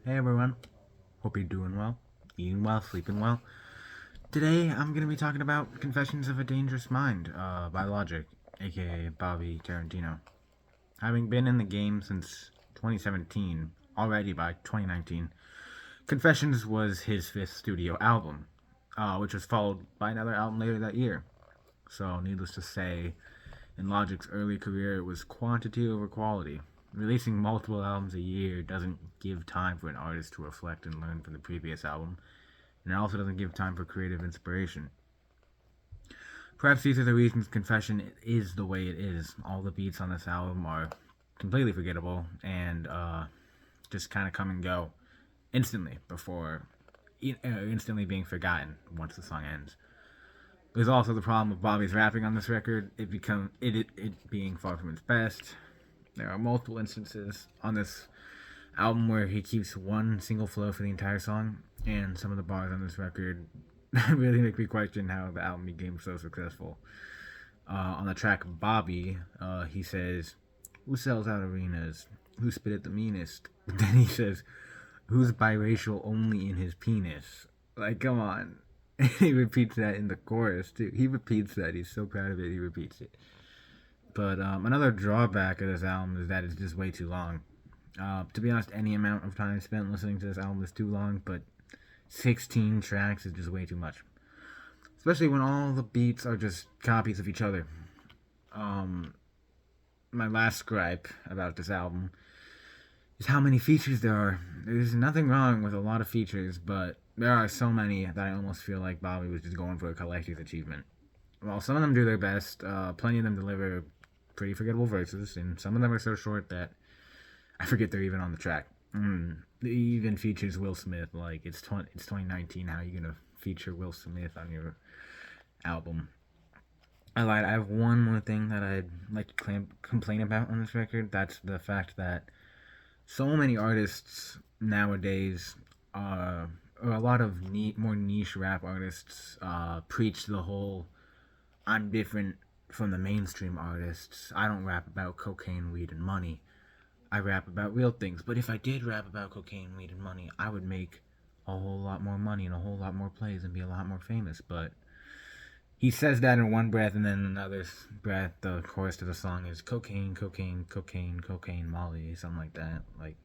Hey everyone, hope you're doing well, eating well, sleeping well. Today I'm going to be talking about Confessions of a Dangerous Mind by Logic, aka Bobby Tarantino. Having been in the game since 2017, already by 2019, Confessions was his fifth studio album, which was followed by another album later that year. So, needless to say, in Logic's early career, it was quantity over quality. Releasing multiple albums a year doesn't give time for an artist to reflect and learn from the previous album, and it also doesn't give time for creative inspiration. Perhaps these are the reasons Confession is the way it is. All the beats on this album are completely forgettable and just kind of come and go instantly before instantly being forgotten once the song ends. There's also the problem with Bobby's rapping on this record. It being far from its best. There are multiple instances on this album where he keeps one single flow for the entire song, and some of the bars on this record really make me question how the album became so successful. On the track Bobby, he says, "Who sells out arenas? Who spit it the meanest?" But then he says, "Who's biracial only in his penis?" Like, come on. He repeats that in the chorus, too. He repeats that. He's so proud of it, he repeats it. But another drawback of this album is that it's just way too long. To be honest, any amount of time spent listening to this album is too long, but 16 tracks is just way too much. Especially when all the beats are just copies of each other. My last gripe about this album is how many features there are. There's nothing wrong with a lot of features, but there are so many that I almost feel like Bobby was just going for a collector's achievement. While some of them do their best, plenty of them deliver pretty forgettable verses, and some of them are so short that I forget they're even on the track. It even features Will Smith. Like, it's 2019. How are you gonna feature Will Smith on your album? I lied. I have one more thing that I'd like to complain about on this record. That's the fact that so many artists nowadays, or a lot of more niche rap artists, preach the whole "I'm different from the mainstream artists. I don't rap about cocaine, weed, and money. I rap about real things. But if I did rap about cocaine, weed, and money, I would make a whole lot more money and a whole lot more plays and be a lot more famous." But he says that in one breath, and then in another breath, the chorus to the song is cocaine, cocaine, cocaine, cocaine, Molly, something like that. Like,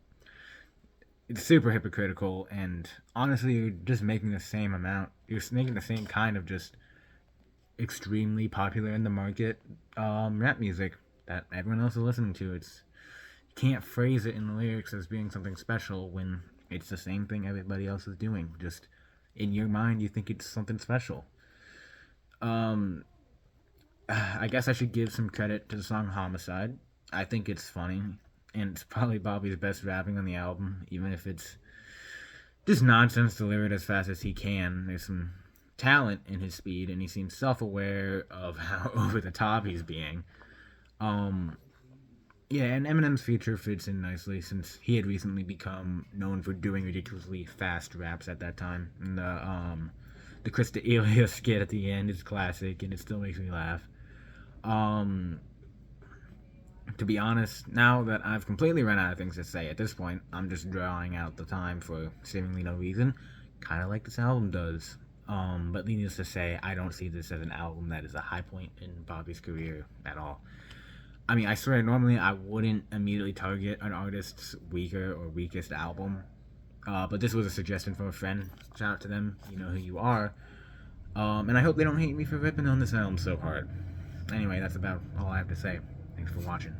it's super hypocritical, and honestly, you're just making the same amount. You're making the same kind of just extremely popular in the market rap music that everyone else is listening to. It's, you can't phrase it in the lyrics as being something special when it's the same thing everybody else is doing. Just in your mind, you think it's something special. I guess I should give some credit to the song Homicide. I think it's funny, and it's probably Bobby's best rapping on the album, even if it's just nonsense delivered as fast as he can. There's some talent in his speed, and he seems self-aware of how over the top he's being. Yeah, and Eminem's feature fits in nicely since he had recently become known for doing ridiculously fast raps at that time. And the Chris D'Elia skit at the end is classic, and it still makes me laugh. Um, to be honest, now that I've completely run out of things to say at this point, I'm just drawing out the time for seemingly no reason, kind of like this album does. But needless to say, I don't see this as an album that is a high point in Bobby's career at all. I mean, I swear, normally I wouldn't immediately target an artist's weaker or weakest album, but this was a suggestion from a friend. Shout out to them, you know who you are. And I hope they don't hate me for ripping on this album so hard. Anyway, that's about all I have to say. Thanks for watching.